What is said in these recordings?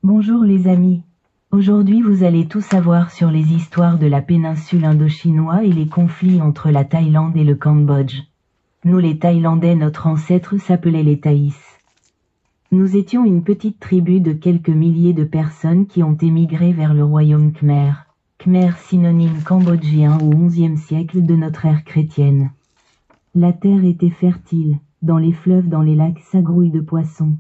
Bonjour les amis. Aujourd'hui vous allez tout savoir sur les histoires de la péninsule indo-chinoise et les conflits entre la Thaïlande et le Cambodge. Nous les Thaïlandais, notre ancêtre s'appelait les Thaïs. Nous étions une petite tribu de quelques milliers de personnes qui ont émigré vers le royaume Khmer. Khmer synonyme cambodgien au XIe siècle de notre ère chrétienne. La terre était fertile, dans les fleuves, dans les lacs s'agrouillent de poissons.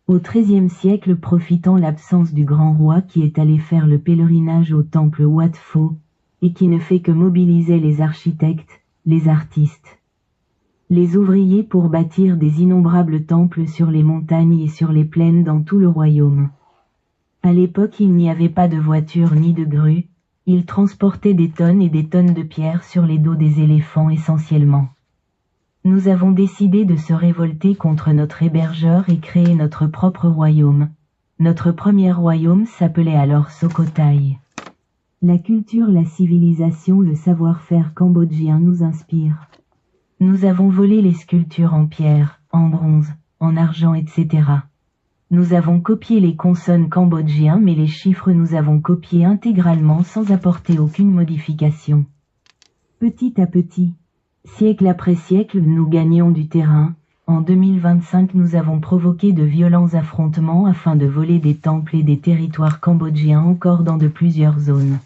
Au XIIIe siècle, profitant l'absence du grand roi qui est allé faire le pèlerinage au temple Wat Pho, et qui ne fait que mobiliser les architectes, les artistes, les ouvriers pour bâtir des innombrables temples sur les montagnes et sur les plaines dans tout le royaume. À l'époque, il n'y avait pas de voitures ni de grues, ils transportaient des tonnes et des tonnes de pierres sur les dos des éléphants essentiellement. Nous avons décidé de se révolter contre notre hébergeur et créer notre propre royaume. Notre premier royaume s'appelait alors Sukhothai. La culture, la civilisation, le savoir-faire cambodgien nous inspirent. Nous avons volé les sculptures en pierre, en bronze, en argent, etc. Nous avons copié les consonnes cambodgiens, mais les chiffres nous avons copiés intégralement sans apporter aucune modification. Petit à petit, siècle après siècle, nous gagnions du terrain. En 2025, nous avons provoqué de violents affrontements afin de voler des temples et des territoires cambodgiens encore dans de plusieurs zones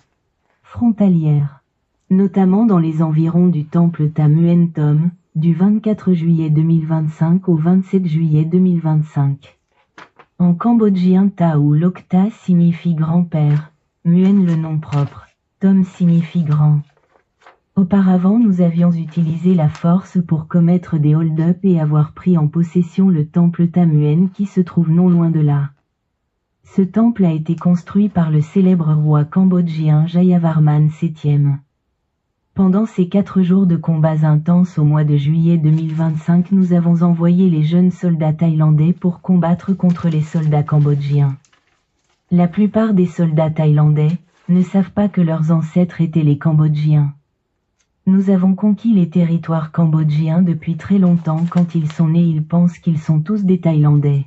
frontalières, notamment dans les environs du temple Ta Muen Thom, du 24 juillet 2025 au 27 juillet 2025. En cambodgien, Ta ou Lokta signifie grand-père, Muen le nom propre, Thom signifie grand. Auparavant, nous avions utilisé la force pour commettre des hold-up et avoir pris en possession le temple Ta Muen qui se trouve non loin de là. Ce temple a été construit par le célèbre roi cambodgien Jayavarman VII. Pendant ces 4 jours de combats intenses au mois de juillet 2025, nous avons envoyé les jeunes soldats thaïlandais pour combattre contre les soldats cambodgiens. La plupart des soldats thaïlandais ne savent pas que leurs ancêtres étaient les Cambodgiens. Nous avons conquis les territoires cambodgiens depuis très longtemps. Quand ils sont nés, ils pensent qu'ils sont tous des Thaïlandais.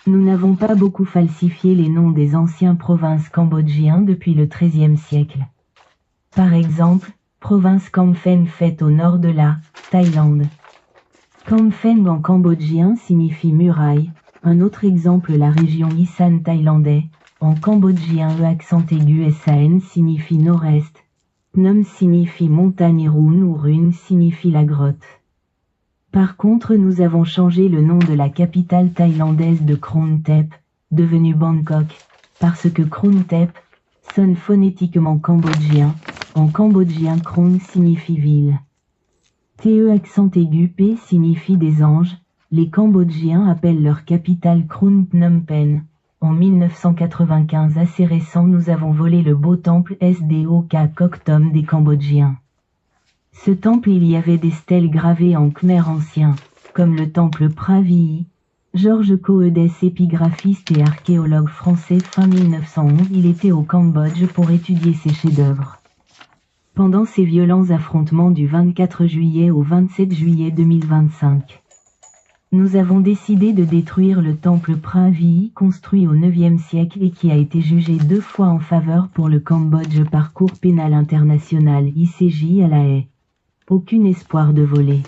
Nous n'avons pas beaucoup falsifié les noms des anciennes provinces cambodgiennes depuis le XIIIe siècle. Par exemple, province Kamphaeng faite au nord de la Thaïlande. Kamphaeng en cambodgien signifie muraille. Un autre exemple, la région Isan thaïlandais, en cambodgien accent aigu San signifie nord-est. Phnom signifie montagne et Rune ou Rune signifie la grotte. Par contre, nous avons changé le nom de la capitale thaïlandaise de Krung Thep, devenue Bangkok, parce que Krung Thep sonne phonétiquement cambodgien. En cambodgien, Krung signifie ville. Accent aigu P signifie des anges. Les Cambodgiens appellent leur capitale Krung Phnom Penh. En 1995, assez récent, nous avons volé le beau temple Sdok Kok Thom des Cambodgiens. Ce temple, il y avait des stèles gravées en khmer ancien, comme le temple Pravihi. Georges Coedes, épigraphiste et archéologue français, fin 1911, il était au Cambodge pour étudier ces chefs-d'œuvre. Pendant ces violents affrontements du 24 juillet au 27 juillet 2025, nous avons décidé de détruire le temple Pravihi, construit au IXe siècle et qui a été jugé 2 fois en faveur pour le Cambodge par Cour pénale internationale ICJ à La Haye. Aucun espoir de voler.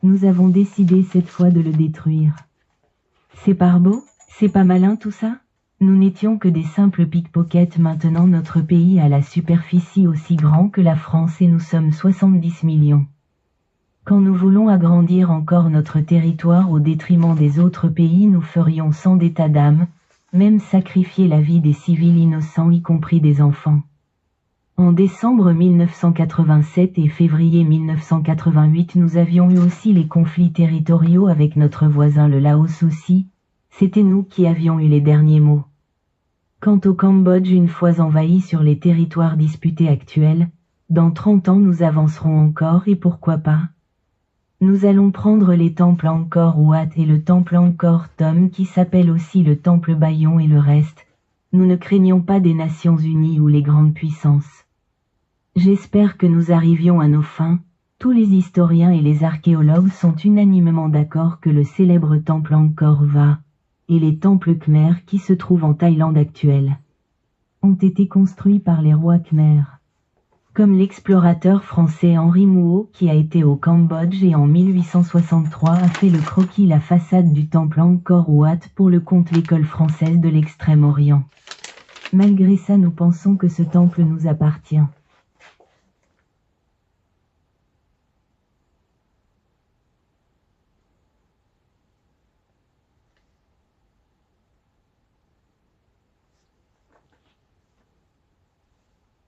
Nous avons décidé cette fois de le détruire. C'est pas beau? C'est pas malin tout ça? Nous n'étions que des simples pickpockets. Maintenant notre pays a la superficie aussi grand que la France et nous sommes 70 millions. Quand nous voulons agrandir encore notre territoire au détriment des autres pays, nous ferions sans d'état d'âme, même sacrifier la vie des civils innocents y compris des enfants. En décembre 1987 et février 1988, nous avions eu aussi les conflits territoriaux avec notre voisin le Laos aussi. C'était nous qui avions eu les derniers mots. Quant au Cambodge, une fois envahi sur les territoires disputés actuels, dans 30 ans nous avancerons encore et pourquoi pas? Nous allons prendre les temples Angkor Wat et le temple Angkor Thom qui s'appelle aussi le temple Bayon et le reste. Nous ne craignons pas des Nations Unies ou les grandes puissances. J'espère que nous arrivions à nos fins. Tous les historiens et les archéologues sont unanimement d'accord que le célèbre temple Angkor va et les temples Khmer qui se trouvent en Thaïlande actuelle ont été construits par les rois Khmer. Comme l'explorateur français Henri Mouhot qui a été au Cambodge et en 1863 a fait le croquis la façade du temple Angkor Wat pour le compte l'école française de l'Extrême-Orient. Malgré ça nous pensons que ce temple nous appartient.